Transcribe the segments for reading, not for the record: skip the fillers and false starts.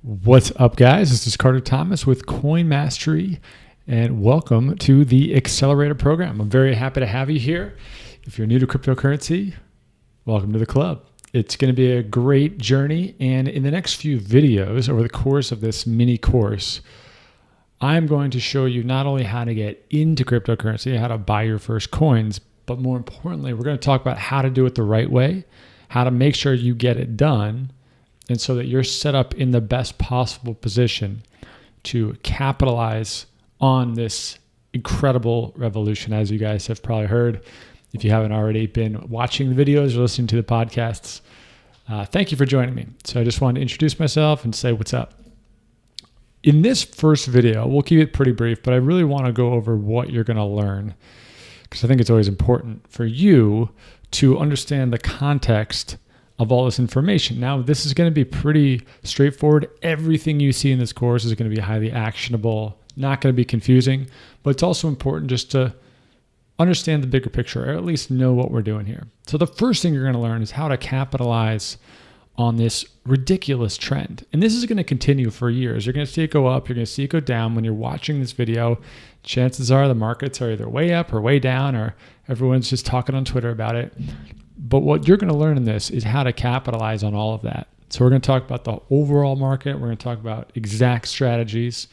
What's up, guys? This is Carter Thomas with Coin Mastery, and welcome to the Accelerator program. I'm very happy to have you here. If you're new to cryptocurrency, welcome to the club. It's going to be a great journey, and in the next few videos over the course of this mini course, I'm going to show you not only how to get into cryptocurrency, how to buy your first coins, but more importantly, we're going to talk about how to do it the right way, how to make sure you get it done, and so that you're set up in the best possible position to capitalize on this incredible revolution, as you guys have probably heard. If you haven't already been watching the videos or listening to the podcasts, thank you for joining me. So I just wanted to introduce myself and say what's up. In this first video, we'll keep it pretty brief, but I really want to go over what you're going to learn, because I think it's always important for you to understand the context of all this information. Now, this is going to be pretty straightforward. Everything you see in this course is going to be highly actionable, not going to be confusing, but it's also important just to understand the bigger picture, or at least know what we're doing here. So the first thing you're going to learn is how to capitalize on this ridiculous trend. And this is going to continue for years. You're going to see it go up, you're going to see it go down. When you're watching this video, chances are the markets are either way up or way down, or everyone's just talking on Twitter about it. But what you're going to learn in this is how to capitalize on all of that. So we're going to talk about the overall market. We're going to talk about exact strategies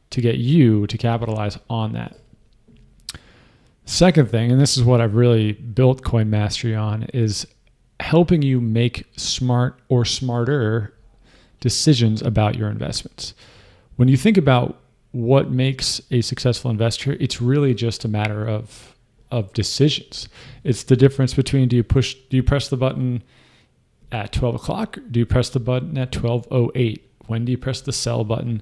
to get you to capitalize on that. Second thing, and this is what I've really built Coin Mastery on, is helping you make smart or smarter decisions about your investments. When you think about what makes a successful investor, it's really just a matter of decisions. It's the difference between do you press the button at 12 o'clock? Do you press the button at 12:08? When do you press the sell button?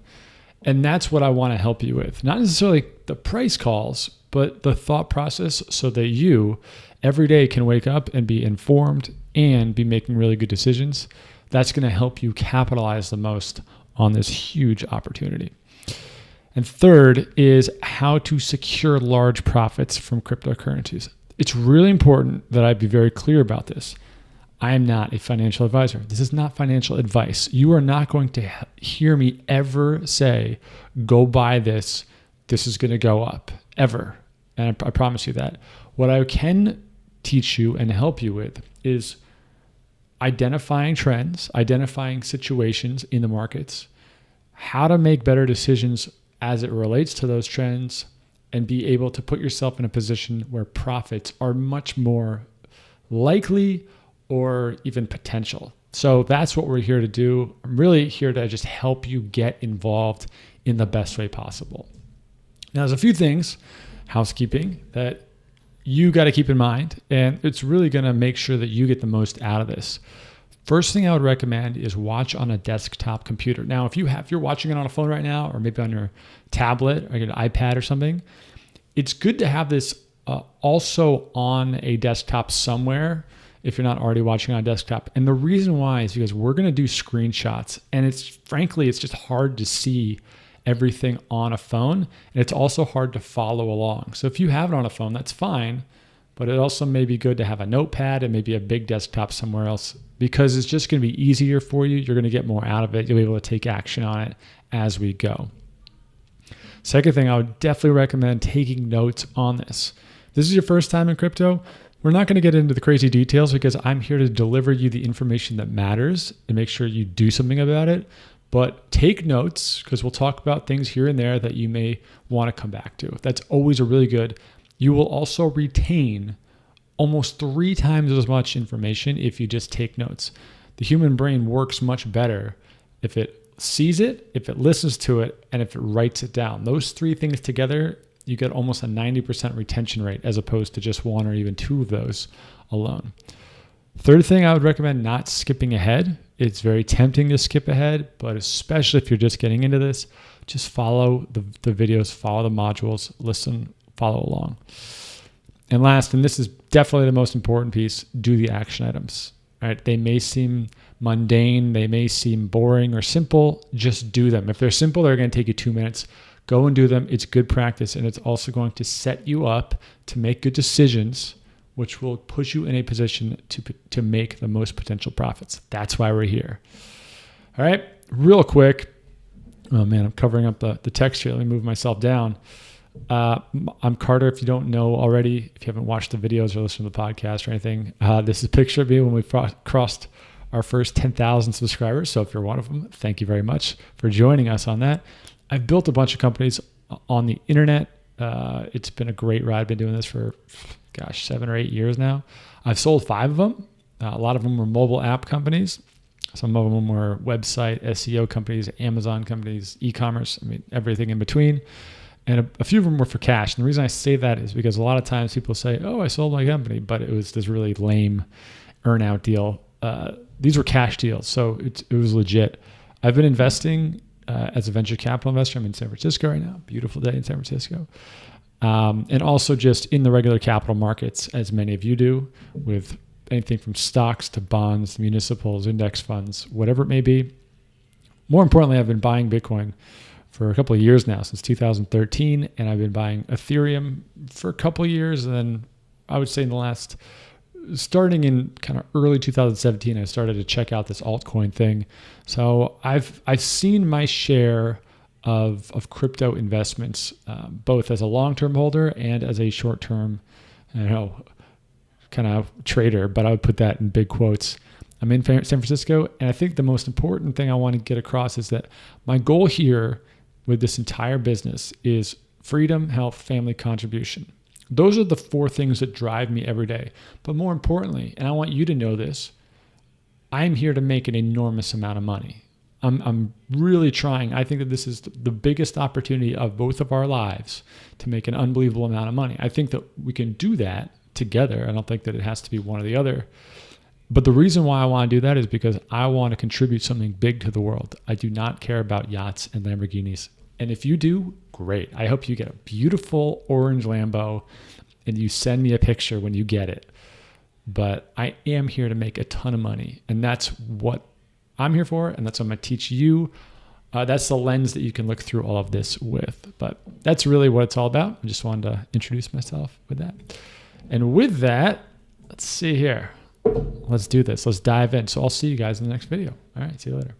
And that's what I want to help you with. Not necessarily the price calls, but the thought process, so that you every day can wake up and be informed and be making really good decisions. That's going to help you capitalize the most on this huge opportunity. And third is how to secure large profits from cryptocurrencies. It's really important that I be very clear about this. I am not a financial advisor. This is not financial advice. You are not going to hear me ever say, go buy this. This is going to go up, ever. And I promise you that. What I can teach you and help you with is identifying trends, identifying situations in the markets, how to make better decisions as it relates to those trends, and be able to put yourself in a position where profits are much more likely or even potential. So that's what we're here to do. I'm really here to just help you get involved in the best way possible. Now, there's a few things, housekeeping, that you got to keep in mind, and it's really going to make sure that you get the most out of this. First thing I would recommend is watch on a desktop computer. Now, if you're watching it on a phone right now, or maybe on your tablet or your iPad or something, it's good to have this also on a desktop somewhere if you're not already watching on a desktop. And the reason why is because we're going to do screenshots, and it's just hard to see everything on a phone, and it's also hard to follow along. So if you have it on a phone, that's fine, but it also may be good to have a notepad and maybe a big desktop somewhere else, because it's just going to be easier for you. You're going to get more out of it. You'll be able to take action on it as we go. Second thing, I would definitely recommend taking notes on this. If this is your first time in crypto, we're not going to get into the crazy details, because I'm here to deliver you the information that matters and make sure you do something about it. But take notes, because we'll talk about things here and there that you may want to come back to. That's always a really good. You will also retain almost 3 times as much information if you just take notes. The human brain works much better if it sees it, if it listens to it, and if it writes it down. Those 3 things together, you get almost a 90% retention rate, as opposed to just 1 or even 2 of those alone. Third thing, I would recommend not skipping ahead. It's very tempting to skip ahead, but especially if you're just getting into this, just follow the videos, follow the modules, listen, follow along. And last, and this is definitely the most important piece, do the action items. Right? They may seem mundane, they may seem boring or simple, just do them. If they're simple, they're going to take you 2 minutes. Go and do them. It's good practice, and it's also going to set you up to make good decisions, which will put you in a position to make the most potential profits. That's why we're here. All right, real quick, Oh man, I'm covering up the text here. Let me move myself down. I'm Carter. If you don't know already, if you haven't watched the videos or listened to the podcast or anything, this is a picture of me when we crossed our first 10,000 subscribers. So if you're one of them, thank you very much for joining us on that. I've built a bunch of companies on the internet. It's been a great ride. I've been doing this for, 7 or 8 years now. I've sold 5 of them. A lot of them were mobile app companies. Some of them were website SEO companies, Amazon companies, e-commerce, everything in between. And a few of them were for cash. And the reason I say that is because a lot of times people say, oh, I sold my company, but it was this really lame earn-out deal. These were cash deals, so it was legit. I've been investing as a venture capital investor. I'm in San Francisco right now. Beautiful day in San Francisco. And also just in the regular capital markets, as many of you do, with anything from stocks to bonds, municipals, index funds, whatever it may be. More importantly, I've been buying Bitcoin for a couple of years now, since 2013, and I've been buying Ethereum for a couple of years. And then I would say in the last, starting in kind of early 2017, I started to check out this altcoin thing. So I've seen my share of crypto investments, both as a long-term holder and as a short-term, kind of trader, but I would put that in big quotes. I'm in San Francisco, and I think the most important thing I want to get across is that my goal here with this entire business is freedom, health, family, contribution. Those are the 4 things that drive me every day. But more importantly, and I want you to know this, I'm here to make an enormous amount of money. I'm really trying. I think that this is the biggest opportunity of both of our lives to make an unbelievable amount of money. I think that we can do that together. I don't think that it has to be one or the other. But the reason why I want to do that is because I want to contribute something big to the world. I do not care about yachts and Lamborghinis. And if you do, great. I hope you get a beautiful orange Lambo and you send me a picture when you get it. But I am here to make a ton of money. And that's what I'm here for. And that's what I'm going to teach you. That's the lens that you can look through all of this with. But that's really what it's all about. I just wanted to introduce myself with that. And with that, let's see here. Let's do this. Let's dive in. So I'll see you guys in the next video. All right. See you later.